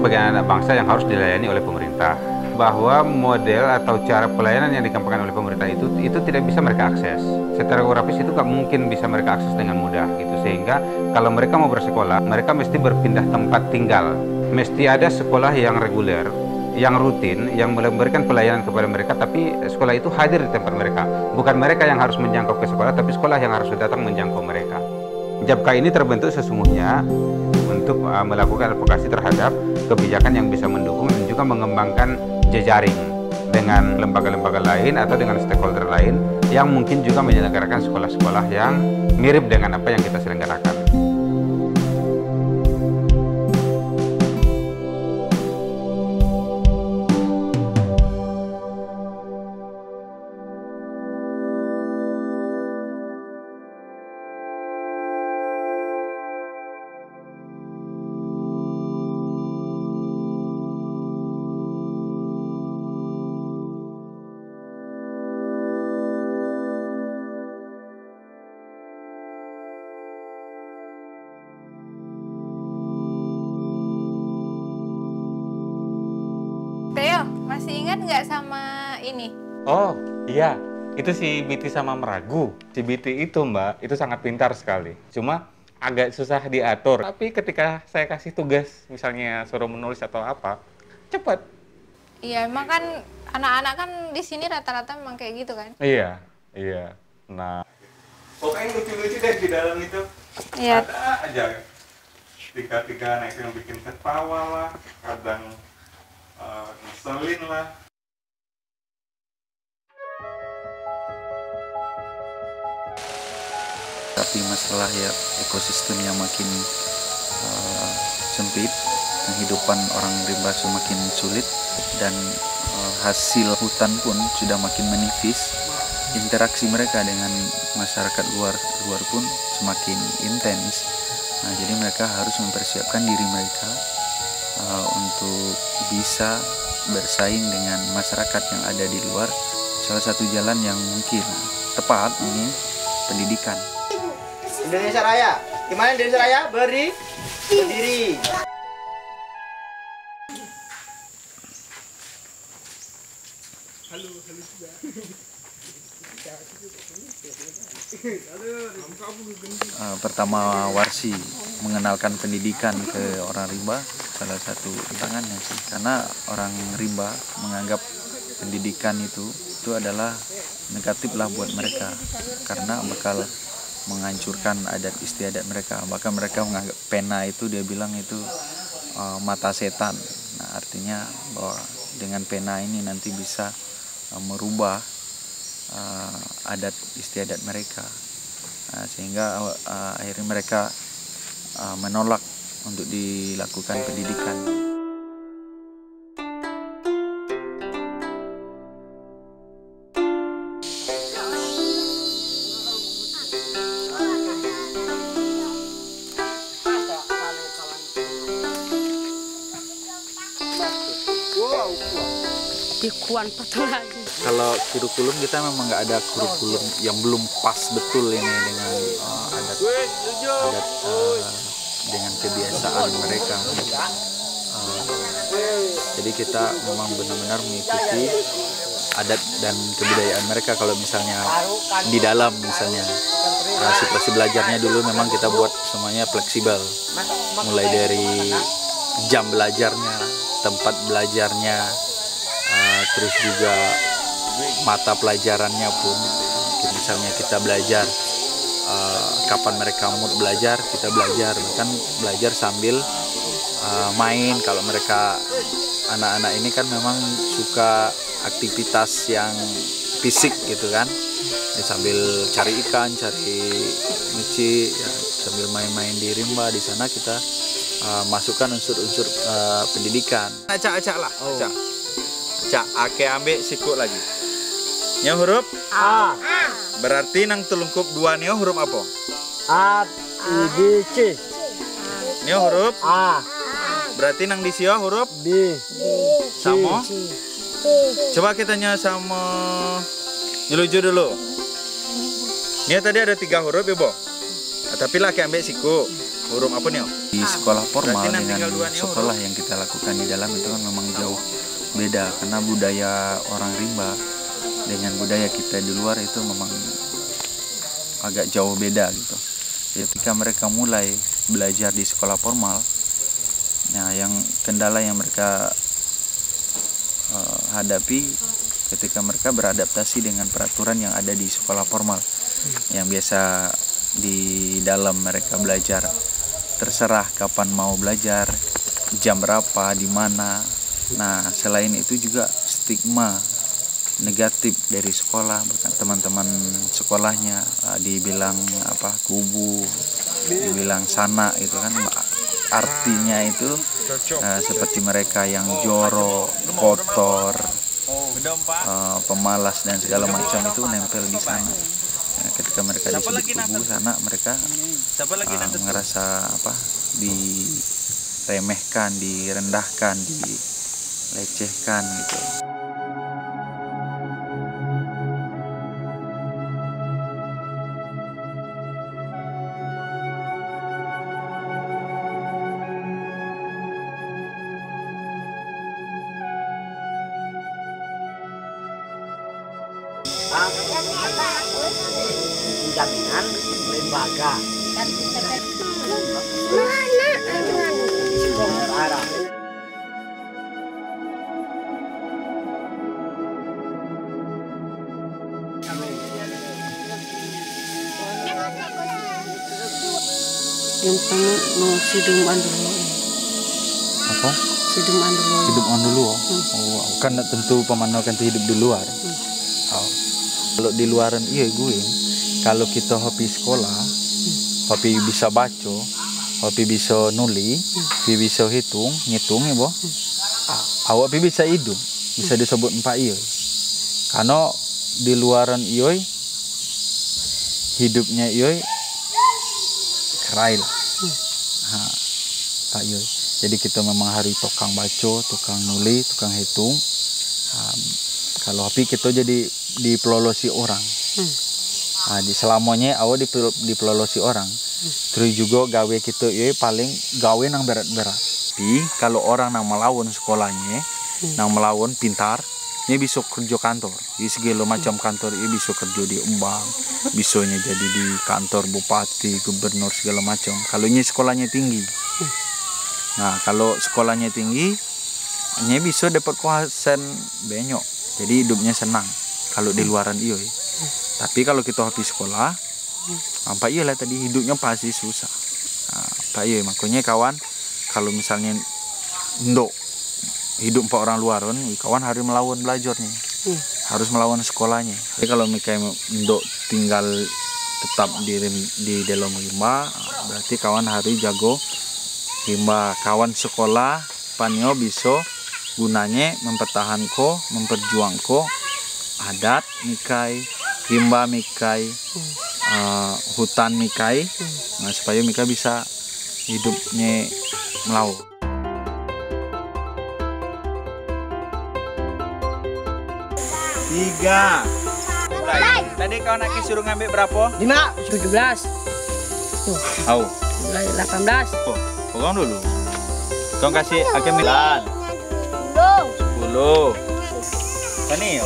sebagai anak bangsa yang harus dilayani oleh pemerintah. Bahwa model atau cara pelayanan yang dikembangkan oleh pemerintah itu tidak bisa mereka akses. Secara geografis itu nggak mungkin bisa mereka akses dengan mudah gitu. Sehingga kalau mereka mau bersekolah, mereka mesti berpindah tempat tinggal. Mesti ada sekolah yang reguler, yang rutin, yang memberikan pelayanan kepada mereka, tapi sekolah itu hadir di tempat mereka. Bukan mereka yang harus menjangkau ke sekolah, tapi sekolah yang harus datang menjangkau mereka. Japka ini terbentuk sesungguhnya untuk melakukan advokasi terhadap kebijakan yang bisa mendukung dan juga mengembangkan jejaring dengan lembaga-lembaga lain atau dengan stakeholder lain yang mungkin juga menyelenggarakan sekolah-sekolah yang mirip dengan apa yang kita selenggarakan. Teo, masih ingat nggak sama ini? Oh iya, itu si Biti sama Meragu. Si Biti itu Mbak, itu sangat pintar sekali. Cuma agak susah diatur. Tapi ketika saya kasih tugas, misalnya suruh menulis atau apa, cepat. Iya, emang kan anak-anak kan di sini rata-rata memang kayak gitu kan? Iya, iya. Nah, pokoknya lucu-lucu deh di dalam itu. Iya. Ada aja. Tiga-tiga anak yang bikin ketawa lah, kadang ngeselin lah. Tapi masalah ya ekosistem yang makin sempit, kehidupan orang rimba semakin sulit, dan hasil hutan pun sudah makin menipis. Interaksi mereka dengan masyarakat luar pun semakin intens. Nah, jadi mereka harus mempersiapkan diri mereka untuk bisa bersaing dengan masyarakat yang ada di luar. Salah satu jalan yang mungkin tepat ini pendidikan. Indonesia Raya. Gimana Indonesia Raya? Berdiri. Pertama warsi mengenalkan pendidikan ke orang rimba salah satu tantangannya sih, karena orang rimba menganggap pendidikan itu adalah negatif lah buat mereka, karena bakal menghancurkan adat istiadat mereka. Bahkan mereka menganggap pena itu, dia bilang itu mata setan. Nah, artinya bahwa dengan pena ini nanti bisa merubah adat istiadat mereka. Nah, sehingga akhirnya mereka menolak untuk dilakukan pendidikan. Dikuan betul lagi. Kalau kurikulum kita memang nggak ada kurikulum yang belum pas betul ini dengan adat dengan kebiasaan mereka. Jadi kita memang benar-benar mengikuti adat dan kebudayaan mereka. Kalau misalnya di dalam misalnya situasi belajarnya dulu memang kita buat semuanya fleksibel, mulai dari jam belajarnya, tempat belajarnya, terus juga mata pelajarannya pun. Misalnya kita belajar kapan mereka mood belajar, kita belajar, bahkan belajar sambil main. Kalau mereka anak-anak ini kan memang suka aktivitas yang fisik gitu kan, ya, sambil cari ikan, cari mici, ya, sambil main-main di rimba. Di sana kita masukkan unsur-unsur pendidikan. Acak-acak lah, acak. Acak, ake ambek sikut lagi. Nya huruf A. berarti nang telungkup dua nih huruf apa? A, I, B, C. Nih huruf A. berarti nang di sio huruf B. sama. Coba kita nya sama nyeluju dulu. Ini tadi ada 3 huruf ya, Bo. Tapi laki ambek siku. Huruf apa nih? Di sekolah formal Berarti dengan tinggal dua nih, sekolah yang kita lakukan di dalam itu kan memang jauh beda, karena budaya orang rimba dengan budaya kita di luar itu memang agak jauh beda gitu. Ketika mereka mulai belajar di sekolah formal, nah yang kendala yang mereka hadapi ketika mereka beradaptasi dengan peraturan yang ada di sekolah formal, yang biasa di dalam mereka belajar terserah kapan mau belajar, jam berapa, di mana. Nah, selain itu juga stigma negatif dari sekolah, bahkan teman-teman sekolahnya dibilang apa, kubu, dibilang sana itu kan, artinya itu seperti mereka yang jorok, kotor, pemalas dan segala macam itu nempel di sana. Ketika mereka disebut kubu sana, mereka ngerasa apa, diremehkan, direndahkan, dilecehkan gitu. Jaminan lembaga. Yang pertama no sidum dulu. Apa? Sidum dulu. Hidup on dulu. Oh, kan tak tentu pemanau kan hidup di luar. Oh. Kalau di luaran iya gue, kalau kita hobi sekolah, hobi bisa baca, hobi bisa nuli, hobi bisa ngitung ya boh. Awak bisa hidup, bisa disebut empat iya. Karena di luaran iya, hidupnya iya kerai lah. Pak iya. Jadi kita memang hari tukang baca, tukang nuli, tukang hitung. Kalau hobi kita jadi dipelolosi orang. Di selamanya awak dipelolosi orang. Terus juga gawe kita paling gawe nang berat-berat. Tapi kalau orang nang melawan sekolahnya, nang melawan pintar, dia bisa kerja kantor. Di segala macam kantor, dia bisa kerja di Umbang, bisanya jadi di kantor bupati, gubernur segala macam. Kalau sekolahnya tinggi. Nah, kalau sekolahnya tinggi, dia bisa dapat kuasen banyak. Jadi hidupnya senang. Kalau di luaran iyo. Tapi kalau kita habis sekolah, apa iya lah tadi hidupnya pasti susah. Apa iya makanya kawan, kalau misalnya ndok hidup pak orang luaran, kawan harus melawan belajarnya, harus melawan sekolahnya. Jadi kalau mereka ndok tinggal tetap di dalam rimba, berarti kawan harus jago rimba. Kawan sekolah panyo bisa gunanya mempertahankan, memperjuangkan adat mikai, rimba mikai, hutan mikai, nah, supaya mikai bisa hidupnya melaut. Tiga. Tadi kau nak suruh ngambil berapa? 5, 17. Tuh, Au, 18. pegang dulu. Kau kasih akan 9, 10. Ini yo.